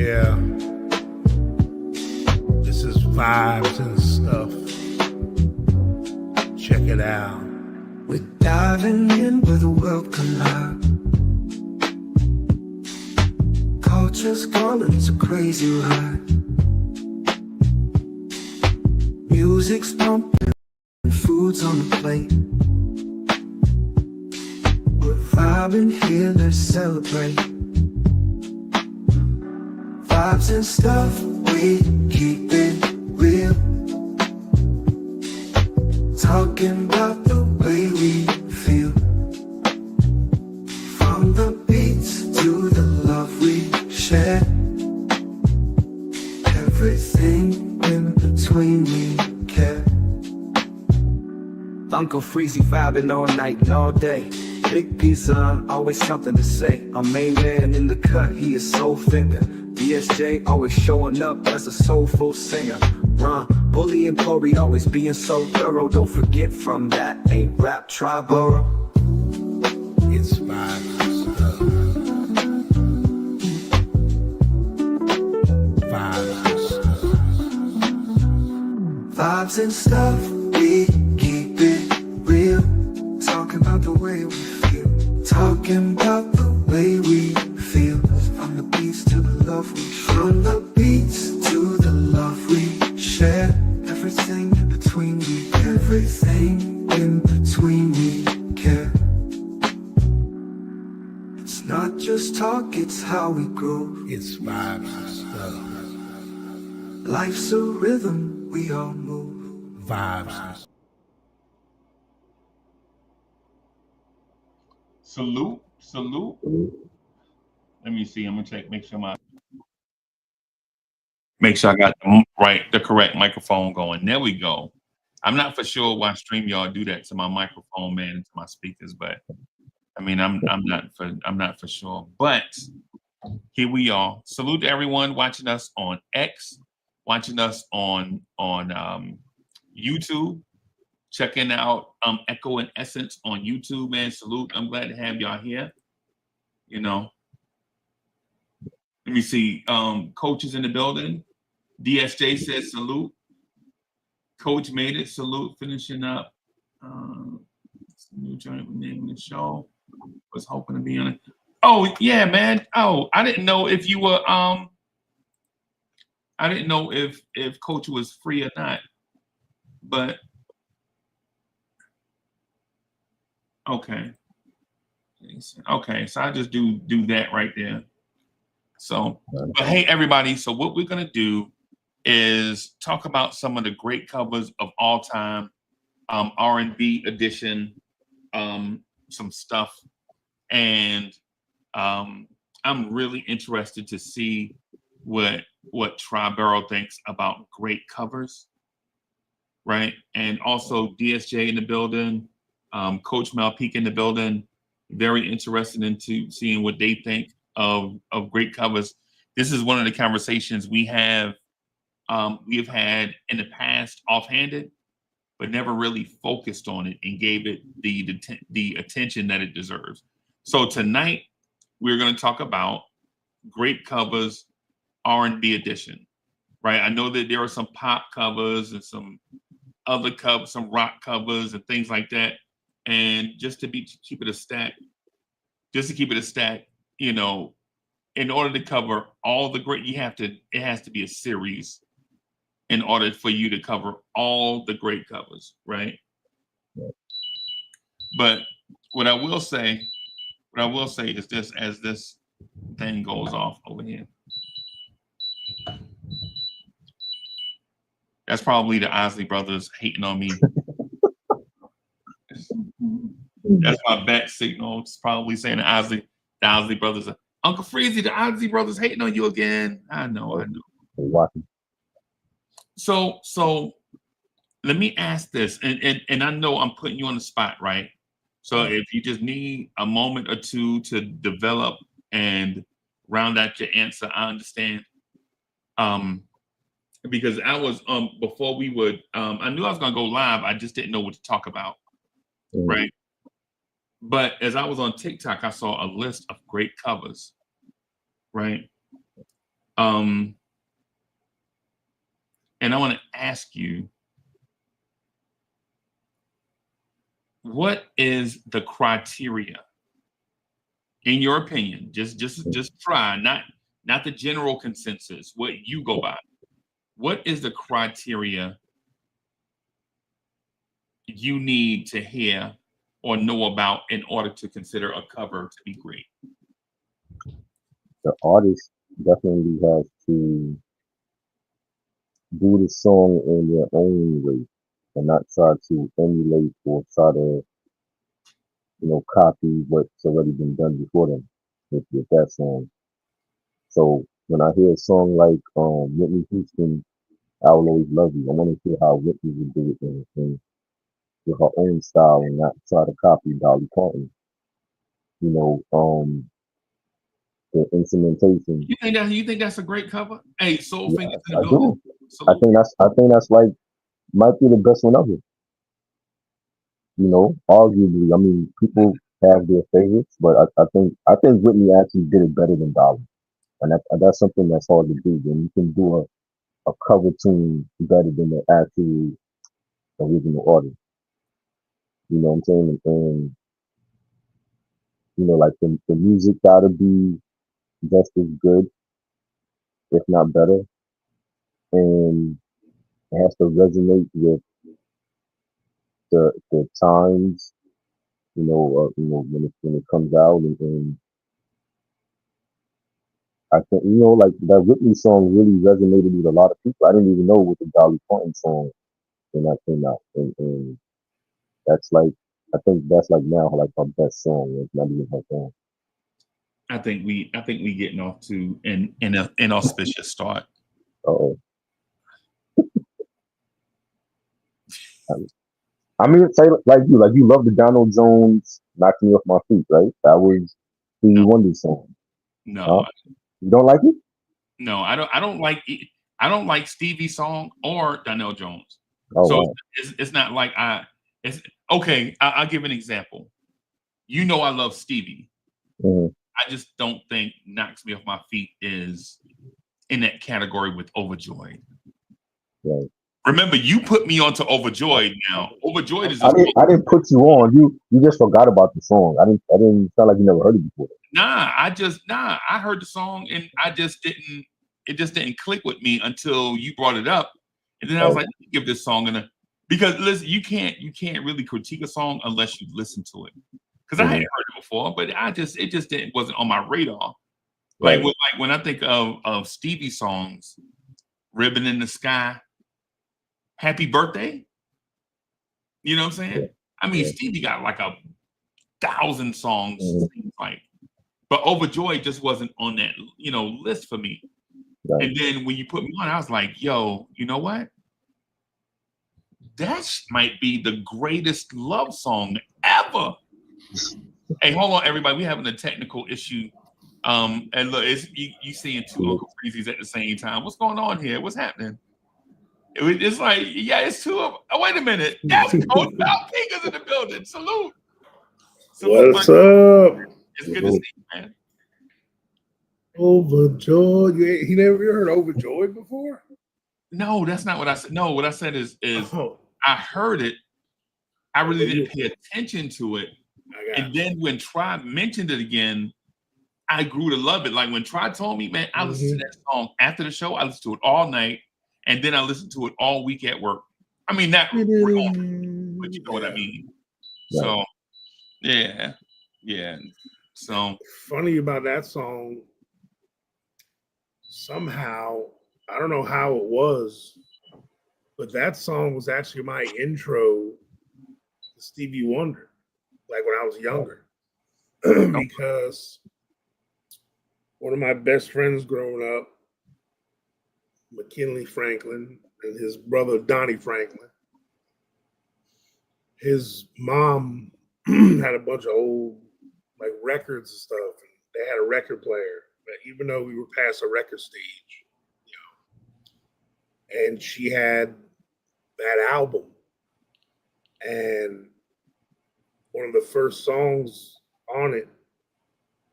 Yeah, this is vibes and stuff. Check it out. We're diving in with a welcome high. Culture's gone into crazy ride. Music's pumping, food's on the plate. We're vibing here, let's celebrate. Vibes and stuff, we keep it real. Talking about the way we feel. From the beats to the love we share. Everything in between we care. Uncle Freezy vibing all night and all day. Big pizza, always something to say. Our main man in the cut, he is soul finger. DSJ always showing up as a soulful singer. Ron, Bully and Corey always being so thorough. Don't forget from that ain't rap Triborough. It's vibes and stuff. Vibes and stuff. Vibes and stuff, we keep it real. Talking about the way we feel. Talking about the way we feel. From the beats to the love we share. From the beats to the love we share. Everything in between we care. Everything in between we care. It's not just talk, it's how we grow. It's vibes and stuff. Life's a rhythm, we all move. Vibes and stuff. Salute, salute. Let me see. I'm gonna check. Make sure I got the correct microphone going. There we go. I'm not for sure why StreamYard do that to my microphone, man, and to my speakers, but I mean, I'm not for sure. But here we are. Salute to everyone watching us on X, watching us on YouTube. Checking out Echo and Essence on YouTube, man. Salute. I'm glad to have y'all here. You know. Let me see. Coach is in the building. DSJ says salute. Coach made it. Salute. Finishing up. New joint name of the show. Was hoping to be on it. Oh, yeah, man. Oh, I didn't know if you were I didn't know if Coach was free or not. But okay. Okay, so I just do that right there. So, but hey, everybody. So what we're going to do is talk about some of the great covers of all time, R&B edition, some stuff. And I'm really interested to see what Triborough thinks about great covers, right? And also DSJ in the building, Coach Malpeak in the building. Very interested into seeing what they think of great covers. This is one of the conversations we have had in the past offhanded, but never really focused on it and gave it the attention that it deserves. So tonight we're going to talk about great covers, R&B edition, right? I know that there are some pop covers and some other covers, some rock covers and things like that. And just to keep it a stack, you know, in order to cover all the great, it has to be a series in order for you to cover all the great covers, right? But what I will say is this, as this thing goes off over here. That's probably the Osley brothers hating on me. That's my back signal. It's probably saying the Osley brothers are, Uncle Freezy, the Osley brothers hating on you again. I know. So let me ask this, and I know I'm putting you on the spot, right? So if you just need a moment or two to develop and round out your answer, I understand. Because I was before we would I knew I was gonna go live, I just didn't know what to talk about. Right. But as I was on TikTok, I saw a list of great covers. Right. And I want to ask you, what is the criteria, in your opinion? Just try, not the general consensus, what you go by. What is the criteria you need to hear or know about in order to consider a cover to be great? The artist definitely has to do the song in their own way and not try to emulate or try to, copy what's already been done before them with that song. So when I hear a song like Whitney Houston, I Will Always Love You, I want to hear how Whitney would do it in with her own style and not try to copy Dolly Parton. You know, the instrumentation. You think that's a great cover? Hey, Soul Yeah, Fingers in the I building. do. Salute. I think that's like might be the best one ever. Arguably. I mean, people have their favorites, but I think Whitney actually did it better than Dolly, and that's something that's hard to do. When you can do a cover tune better than the actual original artist. You know what I'm saying? And like the music gotta be just as good, if not better, and it has to resonate with the times. When it comes out, and I think like that Whitney song really resonated with a lot of people. I didn't even know with the Dolly Parton song when that came out, and that's like I think that's like now like her best song. It's not even her song. I think we getting off to an inauspicious start. Uh-oh. I mean, say like you love the Donald Jones "Knock Me Off My Feet," right? That was Stevie No, Wonder's song. no, Huh? You don't like it? no. I don't like it. I don't like Stevie's song or Donnell Jones. Oh So wow. it's not like It's okay. I'll give an example. You know, I love Stevie. Hmm. I just don't think "Knocks Me Off My Feet" is in that category with "Overjoyed." Right. Remember, you put me onto "Overjoyed." Now, "Overjoyed" is a I song. didn't put you on. You just forgot about the song. I didn't sound like you never heard it before. I heard the song and it just didn't click with me until you brought it up. And then I was Oh, like, let me give this song because listen, you can't really critique a song unless you listen to it. Because I hadn't mhm, heard it before, but it just didn't wasn't on my radar. right. Like when I think of Stevie songs, Ribbon in the Sky, Happy Birthday, you know what I'm Yeah, saying? I mean, yeah. Stevie got like 1,000 songs, Mhm, seems like. But Overjoyed just wasn't on that, list for me. right. And then when you put me on, I was like, yo, you know what? That might be the greatest love song ever. Hey, hold on, everybody. We're having a technical issue. And look, it's you seeing two Mhm. Uncle Freezies at the same time. What's going on here? What's happening? It's like, yeah, it's two of. Oh, wait a minute. That's Coach King is in the building. Salute. Salute, my What's up? It's good to see you, man. Overjoyed. He never heard Overjoyed before? No, that's not what I said. No, what I said is Oh, I heard it. I really well, didn't pay attention to it. I And got you. then when Try mentioned it again, I grew to love it. Like when Try told me, man, I listened to that song after the show. I listened to it all night, and then I listened to it all week at work. I mean, not real, but you know what I Yeah. mean. Right. So yeah, yeah. So Funny about that song, somehow, I don't know how it was, but that song was actually my intro to Stevie Wonder, like when I was younger. Because one of my best friends growing up, McKinley Franklin, and his brother Donnie Franklin, his mom had a bunch of old like records and stuff. And they had a record player, but even though we were past a record stage, and she had that album, and one of the first songs on it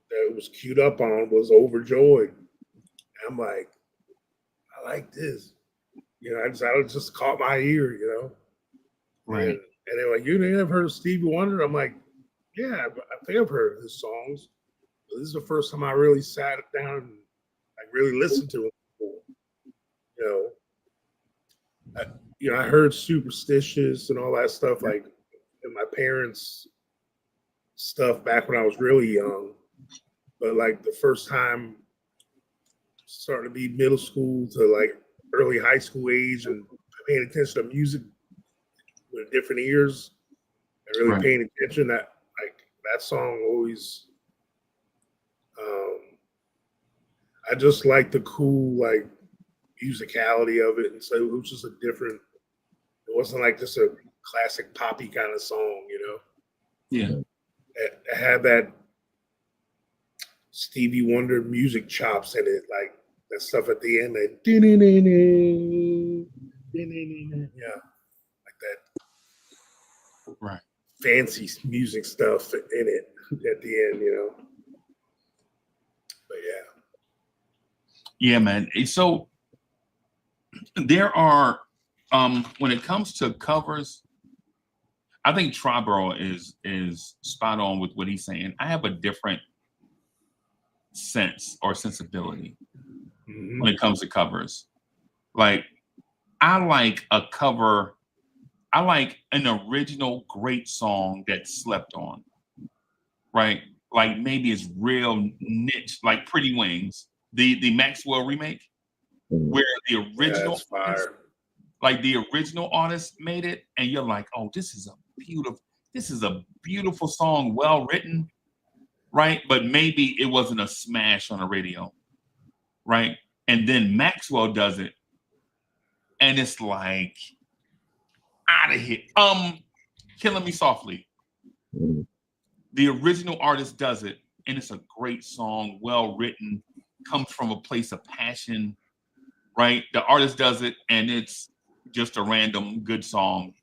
that it was queued up on was "Overjoyed." And I'm like, like this. You know, I just caught my ear, you know. Right. And they're like, you never heard of Stevie Wonder? I'm like, yeah, I think I've heard of his songs. But this is the first time I really sat down and like really listened to him before. You I heard Superstitious and all that stuff, like in my parents' stuff back when I was really young. But like the first time starting to be middle school to like early high school age and paying attention to music with different ears and really Right. paying attention, that like that song always I just like the cool like musicality of it, and so it was just a different, it wasn't like just a classic poppy kind of song, you know. Yeah. It had that Stevie Wonder music chops in it, like that stuff at the end, that yeah, like that Right. fancy music stuff in it at the end, you know. But Yeah, man. So there are when it comes to covers, I think Triborough is spot on with what he's saying. I have a different sense or sensibility when it comes to covers. Like I like a cover, I like an original great song that slept on, right? Like maybe it's real niche, like Pretty Wings, the Maxwell remake, Mhm. where the yeah, original that's fire. like the original artist made it, and you're like, oh, this is a beautiful song, well written, right? But maybe it wasn't a smash on the radio, right? And then Maxwell does it, and it's like out of here. Killing Me Softly. Mhm. The original artist does it, and it's a great song, well written, comes from a place of passion, right? The artist does it, and it's just a random good song.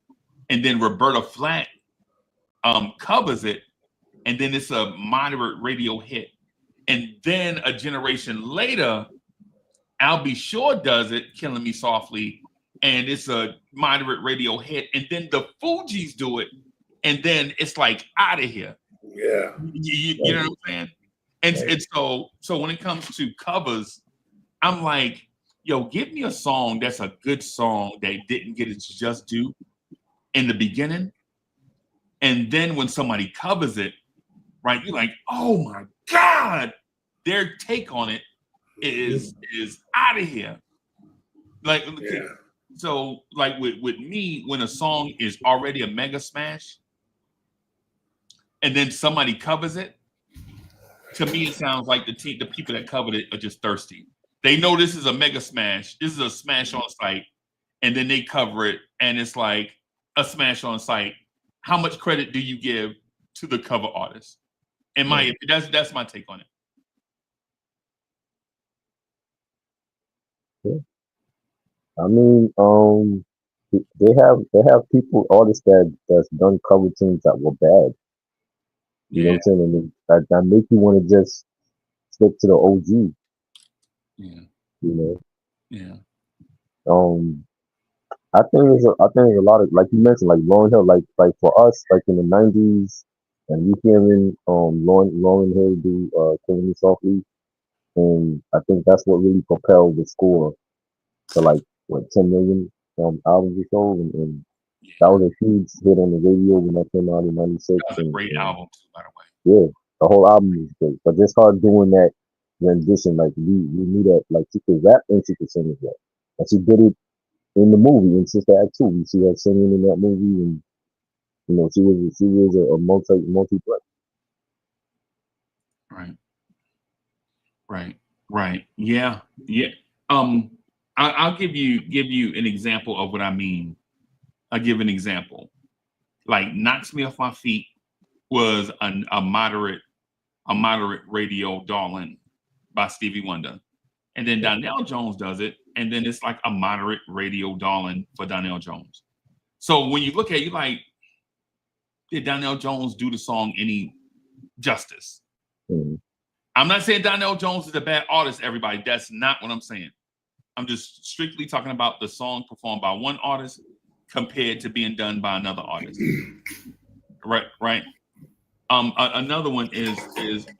And then Roberta Flack covers it, and then it's a moderate radio hit. And then a generation later, I'll Be Sure does it, Killing Me Softly, and it's a moderate radio hit. And then the Fugees do it, and then it's like out of here. Yeah, You know what I'm saying? And so when it comes to covers, I'm like, yo, give me a song that's a good song that didn't get its just due in the beginning. And then when somebody covers it, right, you're like, oh my God, their take on it is out of here. Like, yeah, so like with me, when a song is already a mega smash, and then somebody covers it, to me it sounds like the people that covered it are just thirsty. They know this is a mega smash. This is a smash on site, and then they cover it, and it's like a smash on site. How much credit do you give to the cover artist? In my that's my take on it. Yeah. I mean, they have people artists that's done cover tunes that were bad. You know what Yeah, I'm saying? And that make you want to just stick to the OG. yeah, You know. yeah, Um, I think there's a lot of, like you mentioned, like Lauryn Hill, like for us, like in the '90s, and you hearing Lauryn Hill do "Killing Me Softly," and I think that's what really propelled the score to like what 10 million albums or so, and that yeah. was a huge hit on the radio when that came out in '96, That was a great and album too, by the way. yeah, the whole album was great. But just her doing that rendition, like we knew that like she could rap and she could sing as well, and she did it in the movie in Sister Act 2. You see her singing in that movie, and she was a multi threat. Right, right. Yeah, yeah. Um, I'll give you an example of what I mean. I'll give an example. Like "Knocks Me Off My Feet" was a moderate radio darling by Stevie Wonder, and then Donnell Jones does it, and then it's like a moderate radio darling for Donnell Jones. So when you look at it, you like, did Donnell Jones do the song any justice? Mhm. I'm not saying Donnell Jones is a bad artist, everybody. That's not what I'm saying. I'm just strictly talking about the song performed by one artist compared to being done by another artist. Right. Another one is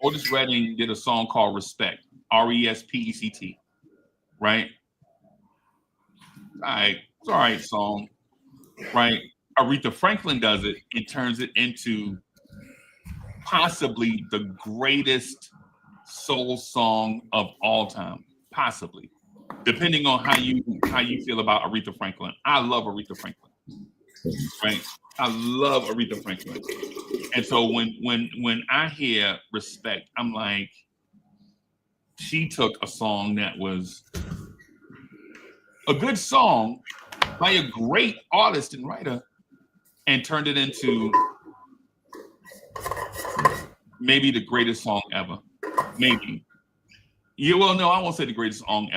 Otis Redding did a song called Respect, Respect, right? It's all right song, right? Aretha Franklin does it and turns it into possibly the greatest soul song of all time, possibly, depending on how you feel about Aretha Franklin. I love Aretha Franklin, right? I love Aretha Franklin, and so when I hear Respect, I'm like, she took a song that was a good song by a great artist and writer and turned it into maybe the greatest song ever. Maybe. Yeah, well, no, I won't say the greatest song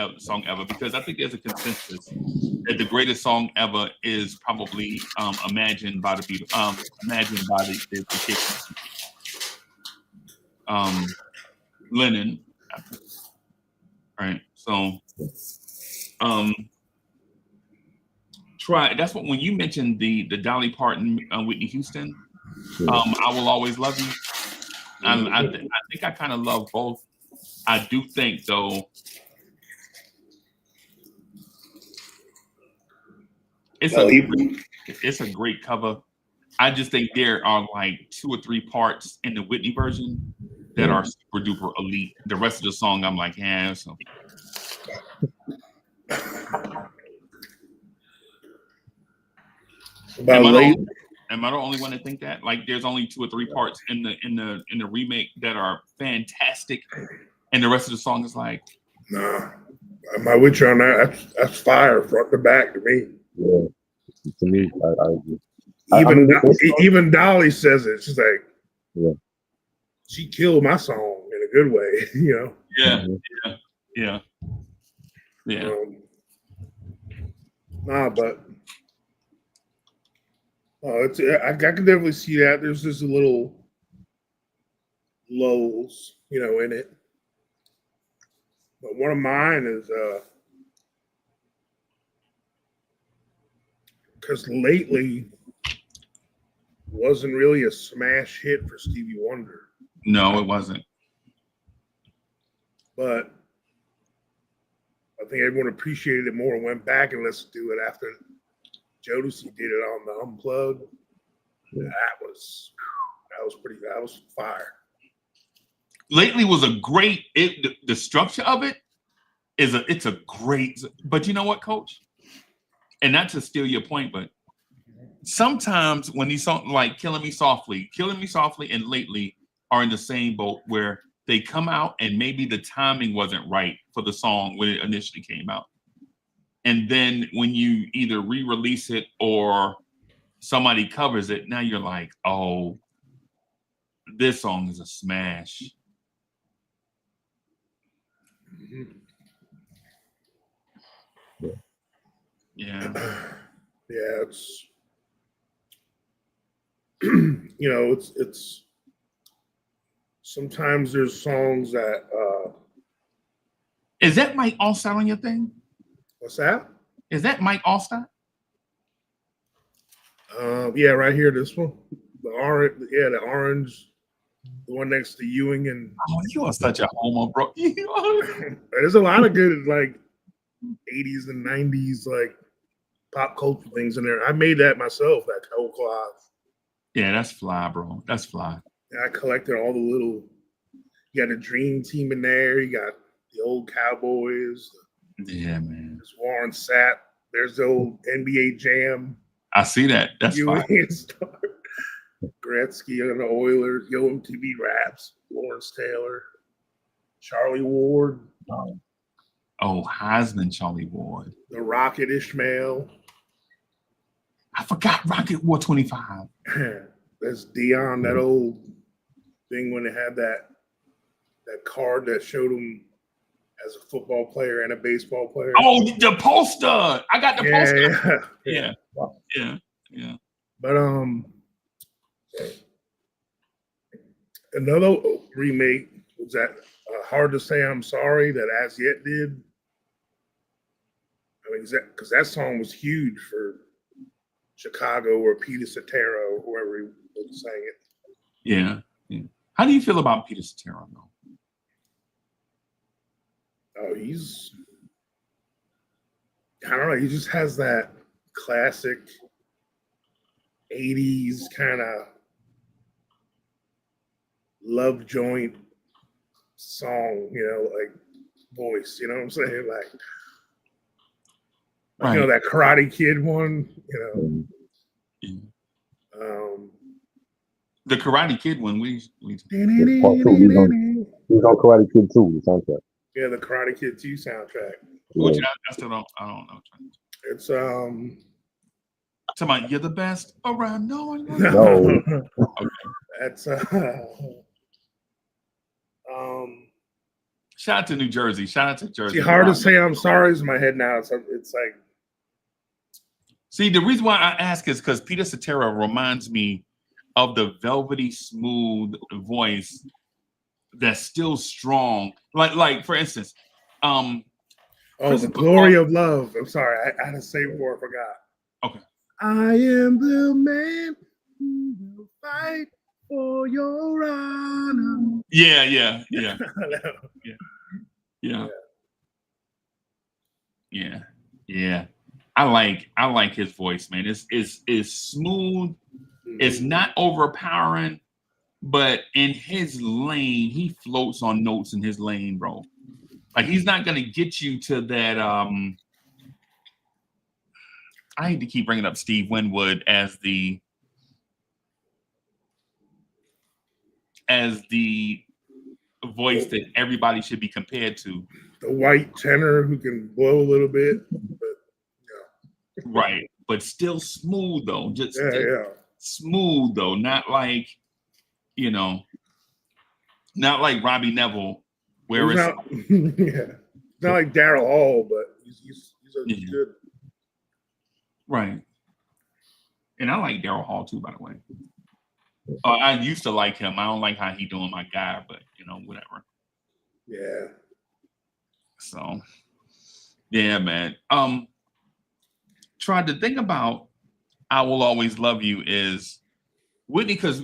ever because I think there's a consensus that the greatest song ever is probably "Imagined" by the Beatles. "Imagined" by the Kids. Lennon, right? So, try. That's what when you mentioned the Dolly Parton, Whitney Houston. "I Will Always Love You." I think I kind of love both. I do think though it's a great cover. I just think there are like 2 or 3 parts in the Whitney version that are super duper elite. The rest of the song, I'm like, yeah. So. Am I the only one to think that? Like, there's only 2 or 3 parts in the remake that are fantastic, and the rest of the song is like, nah. I'm with you on that. That's fire front to back to me. Yeah, to me, Even Dolly says it. She's like, yeah, she killed my song in a good way, you know. Yeah. Nah, but I can definitely see that. There's just a little lulls, you know, in it. But one of mine is because lately wasn't really a smash hit for Stevie Wonder. No, it wasn't. But I think everyone appreciated it more and went back and listened to it after Jodeci did it on the Unplugged. Yeah. That was fire. Lately was a great. The structure of it it's a great. But you know what, Coach? And not to steal your point, but sometimes when these songs like Killing Me Softly, and Lately are in the same boat where they come out and maybe the timing wasn't right for the song when it initially came out. And then when you either re-release it or somebody covers it, now you're like, oh, this song is a smash. Yeah. Yeah, it's you know, it's sometimes there's songs that Is that Mike Allstott on your thing? What's that? Is that Mike Allstott? Yeah, right here, this one. The orange, the one next to Ewing and you are such a homo, bro. There's a lot of good like 80s and 90s like pop culture things in there. I made that myself, that whole collage. Yeah, that's fly, bro. That's fly. And I collected all the little. You got the Dream Team in there. You got the old Cowboys. Yeah, man. There's Warren Sapp. There's the old NBA Jam. I see that. That's fine. Gretzky and the Oilers. Yo MTV Raps. Lawrence Taylor. Charlie Ward. Oh, Heisman Charlie Ward. The Rocket Ishmael. I forgot Rocket War 25. That's Dion, that old thing when they had that card that showed him as a football player and a baseball player. Oh, the poster. I got the poster. Yeah. But another remake was that Hard to Say I'm Sorry that As Yet did. because that song was huge for Chicago or Peter Cetera or whoever he was saying it. Yeah. How do you feel about Peter Cetera, though? Oh, I don't know. He just has that classic 80s kind of love joint song, like voice, you know what I'm saying? Like Right. that Karate Kid one, Yeah. um, The Karate Kid one, we Yeah, part two. He's on Karate Kid 2, the soundtrack. yeah, the Karate Kid 2 soundtrack. which Yeah. I still don't know. It's Talking about you're the best around. No one. No. Okay. That's Shout out to New Jersey. Shout out to Jersey. see, hard to say I'm sorry is in my head now. It's like See, the reason why I ask is because Peter Cetera reminds me of the velvety, smooth voice that's still strong. Like for instance, the Christopher glory Cross- of love. I'm sorry, I had to say before I forgot. Okay. I am the man who will fight for your honor. Yeah. I like his voice, man. It's smooth. It's not overpowering, but in his lane, he floats on notes in his lane, bro. Like he's not gonna get you to that. I hate to keep bringing up Steve Winwood as the voice that everybody should be compared to. The white tenor who can blow a little bit, but Right, but still smooth though. Just yeah. smooth though, not like not like Robbie Neville, where He's it's not, yeah, not like Daryl Hall, but he's good. right. And I like Daryl Hall too, by the way. I used to like him. I don't like how he doing my guy, but whatever. Yeah. So, yeah, man. Tried to think about "I Will Always Love You" is Whitney, because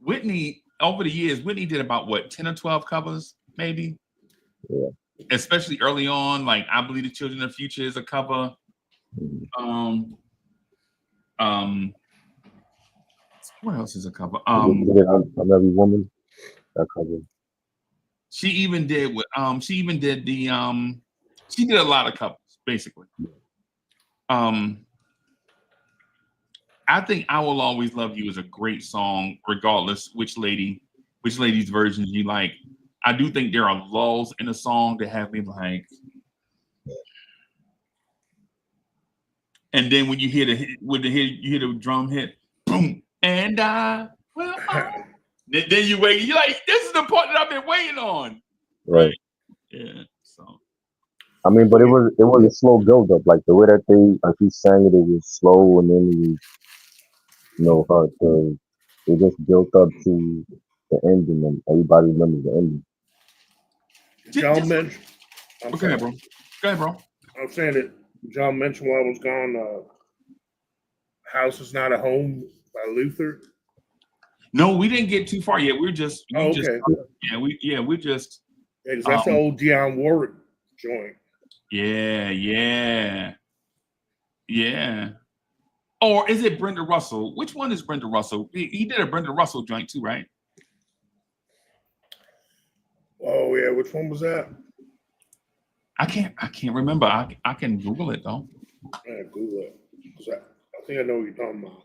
Whitney over the years, Whitney did about what 10 or 12 covers, maybe. Yeah. Especially early on, like "I Believe the Children of the Future" is a cover. What else is a cover? I'm Every Woman. That cover. She even did the she did a lot of covers, basically. I think "I Will Always Love You" is a great song, regardless which lady's version you like. I do think there are lulls in a song that have me like, and then when you hear you hear the drum hit, boom, and then you wait. You're like, this is the part that I've been waiting on. Right. Yeah. So. I mean, but it was a slow build up. Like the way that he sang it was slow, and then hard. So it just built up to the ending, and everybody remembers the ending. John mentioned. Go ahead, bro. I'm saying that John mentioned while I was gone. "House Is Not a Home" by Luther. No, we didn't get too far yet. We're just. Okay. We're just. Yeah, 'cause that's the old Dionne Warwick joint. Yeah. Or is it Brenda Russell? Which one is Brenda Russell? He did a Brenda Russell joint too, right? Oh yeah, which one was that? I can't remember. I can Google it though. Yeah, Google it. I think I know what you're talking about.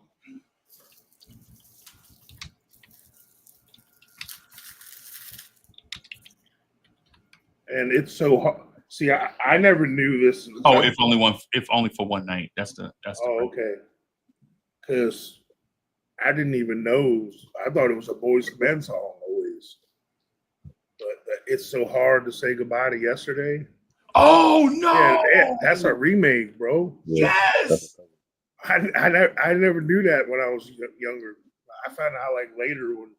And it's so hard. See, I never knew this. Oh, if only for one night. That's the. Oh, okay. Because I didn't even know. I thought it was a Boyz II Men song always. But "It's So Hard to Say Goodbye to Yesterday." Oh no! Yeah, that's a remake, bro. Yes. I never knew that when I was younger. I found out like later when.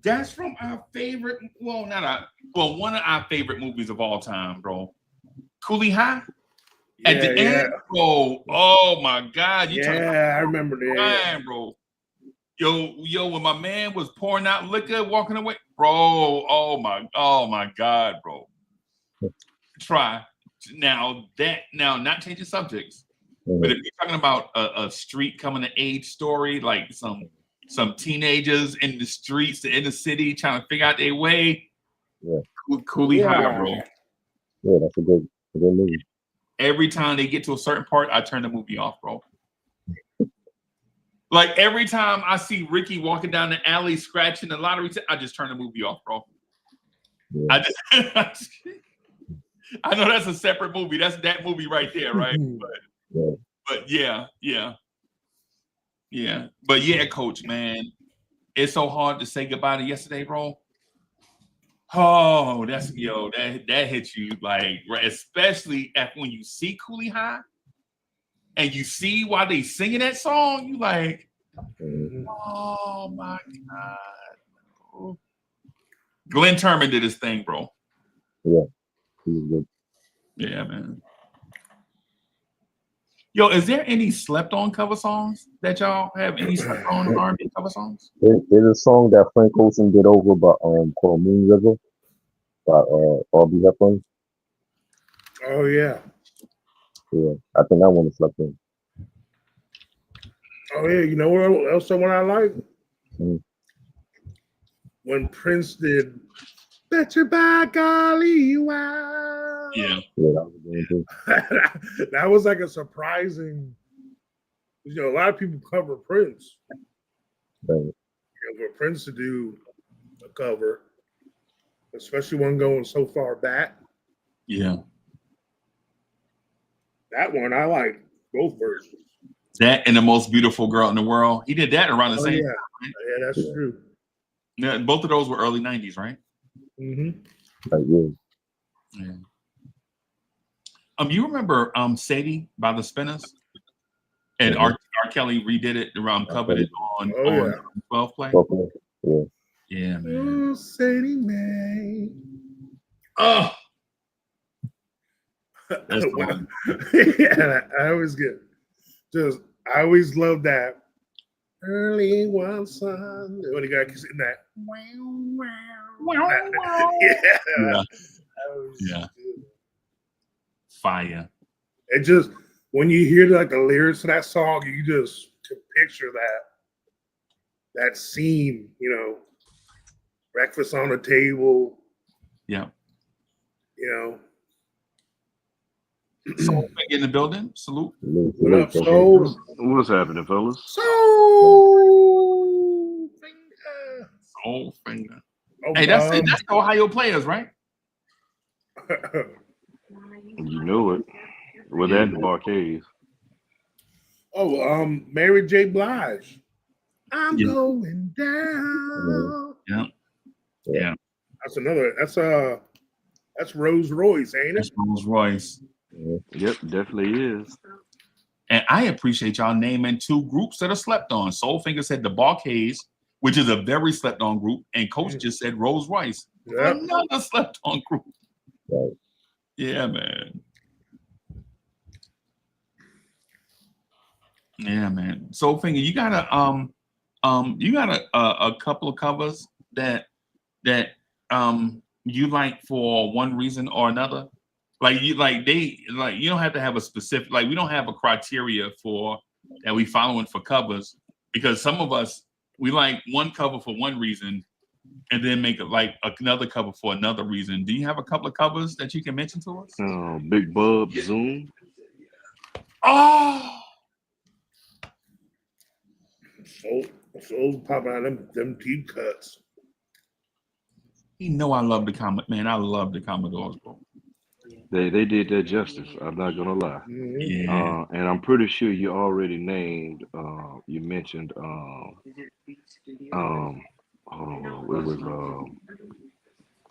That's from our favorite. Well, not well, one of our favorite movies of all time, bro. Coolie High. At the end, bro. Oh my God. You talking about I remember that. crying, bro. Yo, when my man was pouring out liquor, walking away, bro. Oh my God, bro. Try now, not changing subjects, but if you're talking about a street coming to age story, like some teenagers in the streets in the city trying to figure out their way, Coolie High, bro. Yeah, that's a good movie. Every time they get to a certain part, I turn the movie off, bro. Like every time I see Ricky walking down the alley scratching the lottery, I just turn the movie off, bro. Yeah. I know that's a separate movie. That's that movie right there, right? Yeah. But yeah. But yeah, Coach, man, it's so hard to say goodbye to yesterday, bro. Oh, that hits you like, right, especially when you see Coolie High and you see why they singing that song. You like, oh my God, bro. Glenn Turman did his thing, bro. Yeah, he was good. Yeah, man. Yo, is there any slept on cover songs that y'all have? Any slept on R&B cover songs? There's a song that Frank Ocean did over by called Moon River by R&B Covers. Oh yeah. Yeah, I think that one is slept in. Oh yeah, you know what else someone I like? When Prince did Bet You By Golly Wow. Yeah. That was good too. That was like a surprising, a lot of people cover Prince. Right. For Prince to do a cover, especially one going so far back. Yeah. That one I like both versions. That and The Most Beautiful Girl in the World. He did that around the same time. Right? Yeah, that's true. Yeah, both of those were early 90s, right? Mm-hmm. Yeah. You remember Sadie by the Spinners? And R. Kelly redid it around, covered it on 12 Play. Yeah, man. Oh, Sadie Mae. Oh, yeah, I always I always love that. Early one Sunday. When you got sitting that. Yeah. Fire. It just, when you hear like the lyrics of that song, you just can picture that scene, breakfast on the table. Yeah. So in the building. Salute. What up, Soul? What's happening, fellas? Soul Finger. Hey, that's the Ohio players, right? You know it. With that and the Barcades. Mary J. Blige. I'm going down. Yeah. That's Rolls Royce, ain't it? That's Rolls Royce. Yep, definitely is. And I appreciate y'all naming two groups that are slept on. Soulfinger said the Barcades, which is a very slept on group, and Coach just said Rolls Royce, another slept on group. Right. Yeah, man. Yeah, man. Soulfinger, you got a couple of covers that you like for one reason or another. You don't have to have a specific, we don't have a criteria for that we following for covers, because some of us, we like one cover for one reason and then make it like another cover for another reason. Do you have a couple of covers that you can mention to us? Big Bub Zoom. Oh, so popping out them deep cuts. you know I love the comic, man. I love the Commodores, bro. They did that justice. I'm not gonna lie. Yeah. And I'm pretty sure you already named. You mentioned. It was.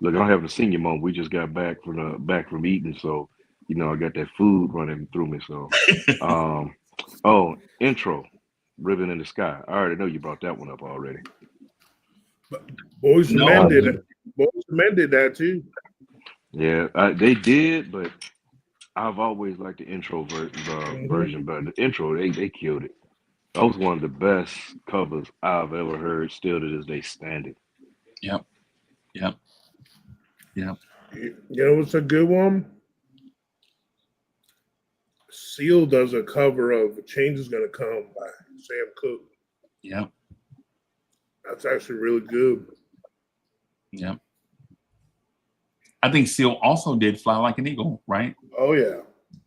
Look, I don't have a senior moment. We just got back from eating, so I got that food running through me. So, intro, Ribbon in the Sky. I already know you brought that one up already. Boys and Men did it. Both Men did that too. Yeah, they did, but I've always liked the intro Mhm. version, but the intro they killed it. That was one of the best covers I've ever heard. Still to this day, standing. Yep. Yep. Yep. You know what's a good one? Seal does a cover of "Change Is Gonna Come" by Sam Cooke. Yep. That's actually really good. Yep. I think Seal also did "Fly Like an Eagle," right? Oh yeah.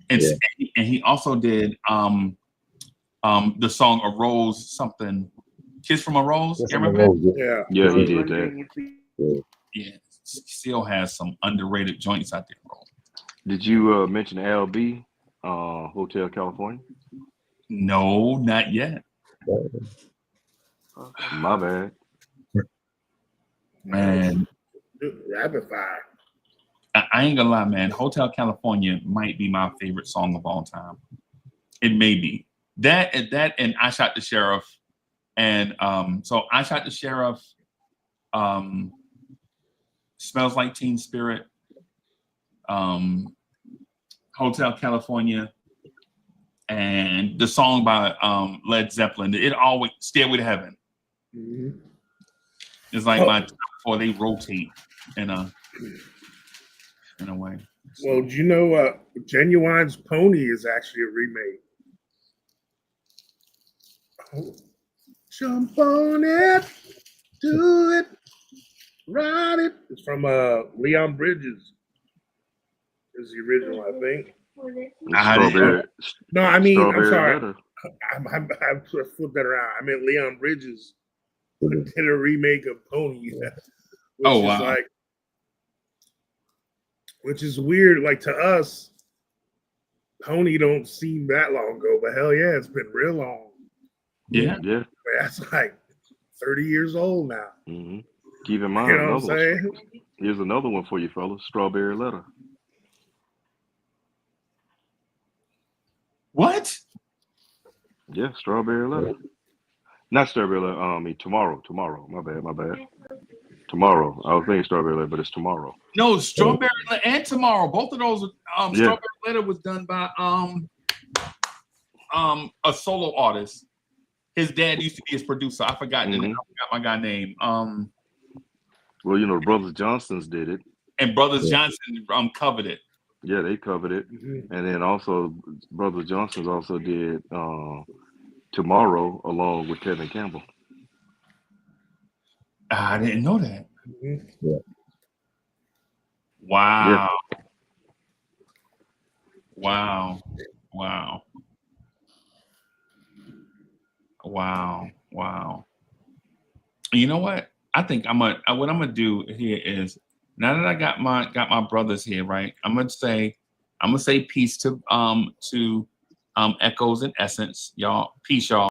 And Yeah. and he also did the song "A Rose" something, "Kiss from a Rose." Yes, You I'm a remember that? rose. Yeah. Yeah, he did that. Yeah. Yeah. Seal has some underrated joints out there, bro. Did you mention LB, Hotel California? No, not yet. My bad. Man, Rapid fire. I ain't gonna lie, man. Hotel California might be my favorite song of all time. It may be that and I Shot the Sheriff, and so I Shot the Sheriff, Smells Like Teen Spirit, Hotel California, and the song by Led Zeppelin. It always Stairway to Heaven. Mhm. It's like my top four. They rotate in a way. Well, do you know Genuine's Pony is actually a remake? Oh. Jump on it, do it, ride it. It's from Leon Bridges. Is the original, I think. Strawberry, No, I mean, I'm Strawberry sorry. Letter. I flipped that around. I meant Leon Bridges did a remake of Pony, which Oh, is wow. like, which is weird. Like to us, Pony don't seem that long ago, but hell yeah, it's been real long. Yeah. Yeah. But that's like 30 years old now. hmm Keep in mind You know what I'm another one. saying? Here's another one for you, fellas. Strawberry Letter. What? Yeah, Strawberry Letter. Not Strawberry Letter. I mean Tomorrow. Tomorrow. My bad. Tomorrow. I was thinking Strawberry Letter, but it's Tomorrow. No, Strawberry Letter and Tomorrow. Both of those. Yeah. Strawberry Letter was done by a solo artist. His dad used to be his producer. I forgot the name. I forgot my guy's name. Well, you know, Brothers Johnsons did it. And Brothers Johnson covered it. Yeah, they covered it. Mhm. And then also Brothers Johnsons also did Tomorrow along with Kevin Campbell. I didn't know that. Mhm. Yeah. Wow. Wow. Wow. Wow. Wow. You know what? I think what I'm gonna do here is now that I got my brothers here, right? I'm gonna say peace to Echoes and Essence, y'all. Peace, y'all.